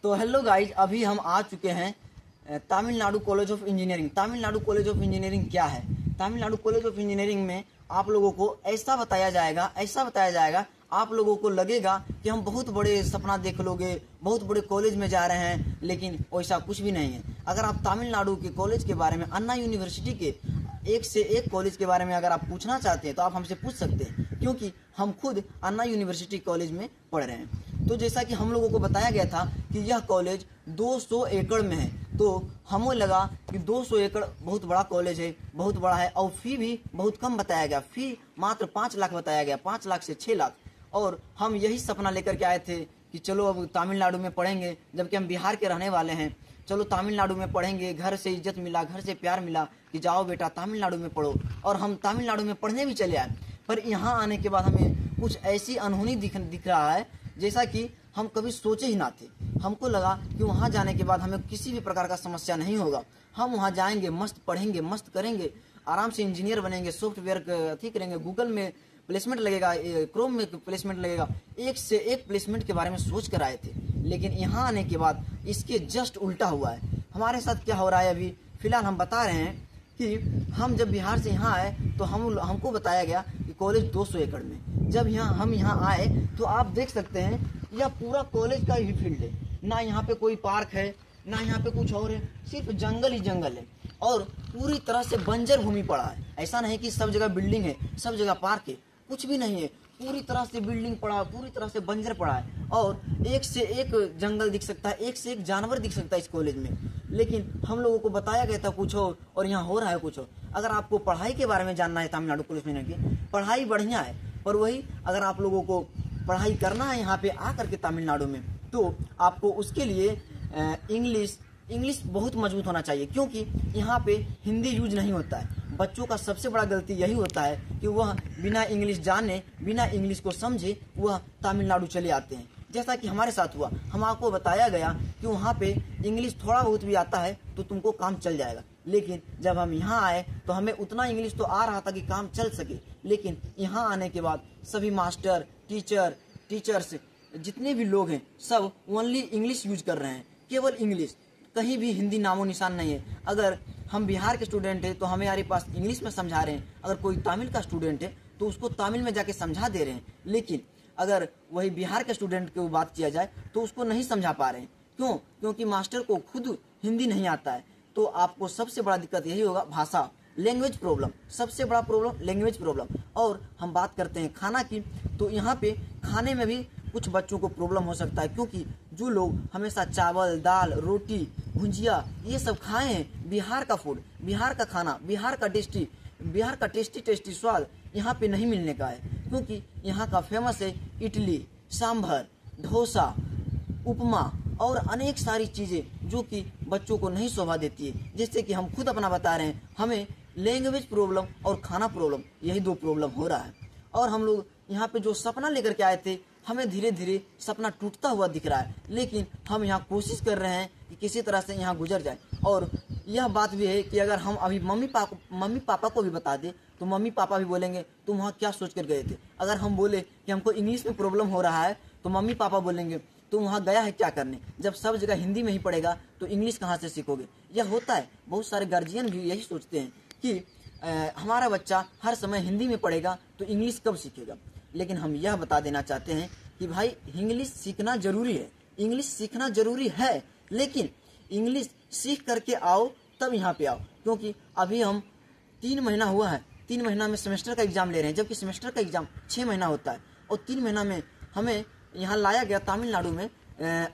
तो hello guys, अभी हम आ चुके हैं Tamil Nadu college of engineering. Tamil Nadu college of engineering क्या है? तमिलनाडु कॉलेज ऑफ इंजीनियरिंग में आप लोगों को ऐसा बताया जाएगा, आप लोगों को लगेगा कि हम बहुत बड़े सपना देख लोगे, बहुत बड़े कॉलेज में जा रहे हैं, लेकिन वैसा कुछ भी नहीं है। अगर आप तमिलनाडु के कॉलेज के बारे में, अन्ना यूनिवर्सिटी के एक से एक कॉलेज के बारे में अगर आप पूछना चाहते हैं तो आप हमसे पूछ सकते हैं, क्योंकि हम खुद अन्ना यूनिवर्सिटी कॉलेज में पढ़ रहे हैं। तो जैसा कि हम लोगों को बताया गया था कि यह कॉलेज 200 एकड़ में है, तो हमें लगा कि 200 एकड़ बहुत बड़ा कॉलेज है, बहुत बड़ा है, और फी भी बहुत कम बताया गया। फी मात्र 5 लाख बताया गया, 5 लाख से 6 लाख। और हम यही सपना लेकर के आए थे कि चलो अब तमिलनाडु में पढ़ेंगे, जबकि हम बिहार के रहने वाले हैं। चलो तमिलनाडु में पढ़ेंगे, घर से इज्जत मिला, घर से प्यार मिला कि जाओ बेटा तमिलनाडु में पढ़ो, और हम तमिलनाडु में पढ़ने भी चले आए। पर यहाँ आने के बाद हमें कुछ ऐसी अनहोनी दिख रहा है जैसा कि हम कभी सोचे ही ना थे। हमको लगा कि वहाँ जाने के बाद हमें किसी भी प्रकार का समस्या नहीं होगा। हम वहाँ जाएंगे, मस्त पढ़ेंगे, मस्त करेंगे, आराम से इंजीनियर बनेंगे, सॉफ्टवेयर अथी करेंगे, गूगल में प्लेसमेंट लगेगा, क्रोम में प्लेसमेंट लगेगा, एक से एक प्लेसमेंट के बारे में सोच कर आए थे। लेकिन यहाँ आने के बाद इसके जस्ट उल्टा हुआ है। हमारे साथ क्या हो रहा है अभी फिलहाल हम बता रहे हैं कि हम जब बिहार से यहाँ आए तो हमको बताया गया कि कॉलेज 200 एकड़ में। जब हम यहाँ आए तो आप देख सकते हैं यह पूरा कॉलेज का ही फील्ड है, ना यहाँ पे कोई पार्क है, ना यहाँ पे कुछ और है, सिर्फ जंगल ही जंगल है, और पूरी तरह से बंजर भूमि पड़ा है। ऐसा नहीं कि सब जगह बिल्डिंग है, सब जगह पार्क है, कुछ भी नहीं है। पूरी तरह से बिल्डिंग पड़ा है, पूरी तरह से बंजर पड़ा है, और एक से एक जंगल दिख सकता है, एक से एक जानवर दिख सकता है इस कॉलेज में। लेकिन हम लोगों को बताया गया था कुछ और यहाँ हो रहा है कुछ और। अगर आपको पढ़ाई के बारे में जानना है तमिलनाडु कॉलेज में की पढ़ाई बढ़िया है, पर वही अगर आप लोगों को पढ़ाई करना है यहाँ पे आकर के तमिलनाडु में, तो आपको उसके लिए इंग्लिश बहुत मजबूत होना चाहिए, क्योंकि यहाँ पे हिंदी यूज नहीं होता है। बच्चों का सबसे बड़ा गलती यही होता है कि वह बिना इंग्लिश जाने, बिना इंग्लिश को समझे वह तमिलनाडु चले आते हैं, जैसा कि हमारे साथ हुआ। हम आपको बताया गया कि वहाँ पे इंग्लिश थोड़ा बहुत भी आता है तो तुमको काम चल जाएगा। लेकिन जब हम यहाँ आए तो हमें उतना इंग्लिश तो आ रहा था कि काम चल सके, लेकिन यहाँ आने के बाद सभी मास्टर, टीचर्स जितने भी लोग हैं सब ओनली इंग्लिश यूज कर रहे हैं, केवल इंग्लिश। कहीं भी हिंदी नामो निशान नहीं है। अगर हम बिहार के स्टूडेंट हैं तो हमारे पास इंग्लिश में समझा रहे हैं, अगर कोई तमिल का स्टूडेंट है तो उसको तमिल में जाके समझा दे रहे हैं। लेकिन अगर वही बिहार के स्टूडेंट की बात किया जाए तो उसको नहीं समझा पा रहे हैं। क्यों? क्योंकि मास्टर को खुद हिंदी नहीं आता है। तो आपको सबसे बड़ा दिक्कत यही होगा, भाषा, लैंग्वेज प्रॉब्लम, सबसे बड़ा प्रॉब्लम लैंग्वेज प्रॉब्लम। और हम बात करते हैं खाना की, तो यहाँ पे खाने में भी कुछ बच्चों को प्रॉब्लम हो सकता है, क्योंकि जो लोग हमेशा चावल, दाल, रोटी, भुंजिया ये सब खाए हैं, बिहार का फूड, बिहार का खाना, बिहार का टेस्टी स्वाद यहाँ पे नहीं मिलने का है। क्योंकि यहाँ का फेमस है इडली, सांभर, डोसा, उपमा और अनेक सारी चीज़ें जो कि बच्चों को नहीं शोभा देती है। जैसे कि हम खुद अपना बता रहे हैं, हमें लैंग्वेज प्रॉब्लम और खाना प्रॉब्लम, यही 2 प्रॉब्लम हो रहा है। और हम लोग यहाँ पे जो सपना लेकर के आए थे, हमें धीरे धीरे सपना टूटता हुआ दिख रहा है। लेकिन हम यहाँ कोशिश कर रहे हैं कि किसी तरह से यहाँ गुजर जाए। और यह बात भी है कि अगर हम अभी मम्मी पापा को भी बता दें तो मम्मी पापा भी बोलेंगे तुम वहाँ क्या सोच कर गए थे। अगर हम बोले कि हमको इंग्लिश में प्रॉब्लम हो रहा है तो मम्मी पापा बोलेंगे तुम वहाँ गया है क्या करने, जब सब जगह हिंदी में ही पढ़ेगा तो इंग्लिश कहाँ से सीखोगे। यह होता है, बहुत सारे गार्जियन भी यही सोचते हैं कि हमारा बच्चा हर समय हिंदी में पढ़ेगा तो इंग्लिश कब सीखेगा। लेकिन हम यह बता देना चाहते हैं कि भाई इंग्लिश सीखना जरूरी है, इंग्लिश सीखना जरूरी है, लेकिन इंग्लिश सीख करके आओ तब यहाँ पे आओ। क्योंकि अभी हम 3 महीना हुआ है, 3 महीना में सेमेस्टर का एग्जाम ले रहे हैं, जबकि सेमेस्टर का एग्जाम 6 महीना होता है। और 3 महीना में हमें यहाँ लाया गया तमिलनाडु में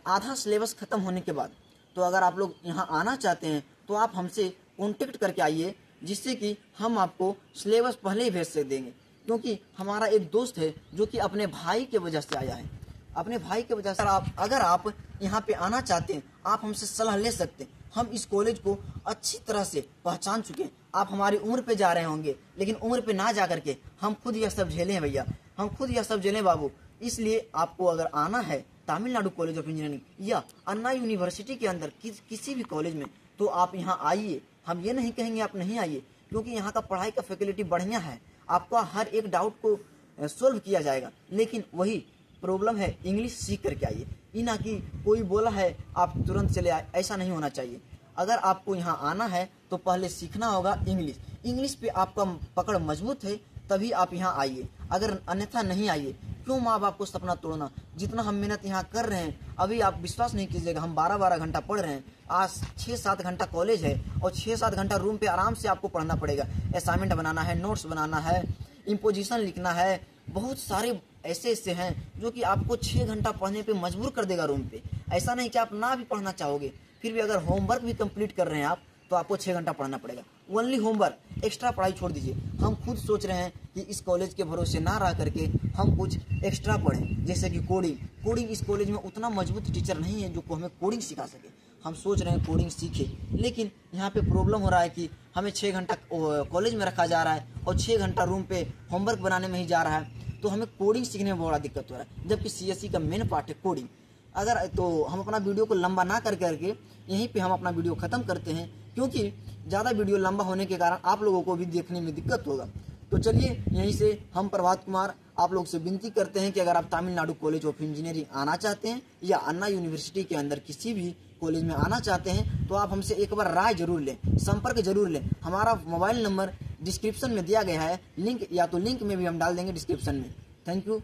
आधा सिलेबस खत्म होने के बाद। तो अगर आप लोग यहाँ आना चाहते हैं तो आप हमसे कॉन्टेक्ट करके आइए, जिससे कि हम आपको सिलेबस पहले ही भेज देंगे। क्योंकि हमारा एक दोस्त है जो कि अपने भाई के वजह से आया है, अपने भाई के वजह से। अगर आप यहाँ पे आना चाहते हैं, आप हमसे सलाह ले सकते हैं। हम इस कॉलेज को अच्छी तरह से पहचान चुके हैं। आप हमारी उम्र पे जा रहे होंगे, लेकिन उम्र पे ना जा करके हम खुद यह सब झेले हैं भैया, हम खुद यह सब झेले बाबू। इसलिए आपको अगर आना है तमिलनाडु कॉलेज ऑफ इंजीनियरिंग या अन्ना यूनिवर्सिटी के अंदर किसी भी कॉलेज में, तो आप यहाँ आइए। हम ये नहीं कहेंगे आप नहीं आइए, क्योंकि यहाँ का पढ़ाई का फैसिलिटी बढ़िया है। आपका हर एक डाउट को सोल्व किया जाएगा। लेकिन वही प्रॉब्लम है इंग्लिश सीख करके आइए। ये ना कि कोई बोला है आप तुरंत चले आए, ऐसा नहीं होना चाहिए। अगर आपको यहाँ आना है तो पहले सीखना होगा इंग्लिश। इंग्लिश पे आपका पकड़ मजबूत है तभी आप यहाँ आइए, अगर अन्यथा नहीं आइए। क्यों माँ बाप को सपना तोड़ना? जितना हम मेहनत यहाँ कर रहे हैं, अभी आप विश्वास नहीं कीजिएगा, हम 12-12 घंटा पढ़ रहे हैं। आज 6-7 घंटा कॉलेज है और 6-7 घंटा रूम पे आराम से आपको पढ़ना पड़ेगा। असाइनमेंट बनाना है, नोट्स बनाना है, इम्पोजिशन लिखना है, बहुत सारे ऐसे हैं जो कि आपको 6 घंटा पढ़ने पे मजबूर कर देगा रूम पे। ऐसा नहीं कि आप ना भी पढ़ना चाहोगे, फिर भी अगर होमवर्क भी कंप्लीट कर रहे हैं आप तो आपको 6 घंटा पढ़ना पड़ेगा। ओनली होमवर्क, एक्स्ट्रा पढ़ाई छोड़ दीजिए। हम खुद सोच रहे हैं कि इस कॉलेज के भरोसे ना रह करके हम कुछ एक्स्ट्रा पढ़ें, जैसे कि कोडिंग। इस कॉलेज में उतना मजबूत टीचर नहीं है जो को हमें कोडिंग सिखा सके। हम सोच रहे हैं कोडिंग सीखें, लेकिन यहाँ पे प्रॉब्लम हो रहा है कि हमें 6 घंटा कॉलेज में रखा जा रहा है और 6 घंटा रूम पे होमवर्क बनाने में ही जा रहा है, तो हमें कोडिंग सीखने में बड़ा दिक्कत हो रहा है, जबकि CSE का मेन पार्ट है कोडिंग। अगर तो हम अपना वीडियो को लंबा ना करके यहीं पे हम अपना वीडियो ख़त्म करते हैं, क्योंकि ज़्यादा वीडियो लंबा होने के कारण आप लोगों को भी देखने में दिक्कत होगा। तो चलिए यहीं से हम प्रभात कुमार आप लोग से विनती करते हैं कि अगर आप तमिलनाडु कॉलेज ऑफ इंजीनियरिंग आना चाहते हैं या अन्ना यूनिवर्सिटी के अंदर किसी भी कॉलेज में आना चाहते हैं, तो आप हमसे एक बार राय जरूर लें, संपर्क जरूर लें। हमारा मोबाइल नंबर डिस्क्रिप्शन में दिया गया है, लिंक या तो लिंक में भी हम डाल देंगे डिस्क्रिप्शन में। Thank you.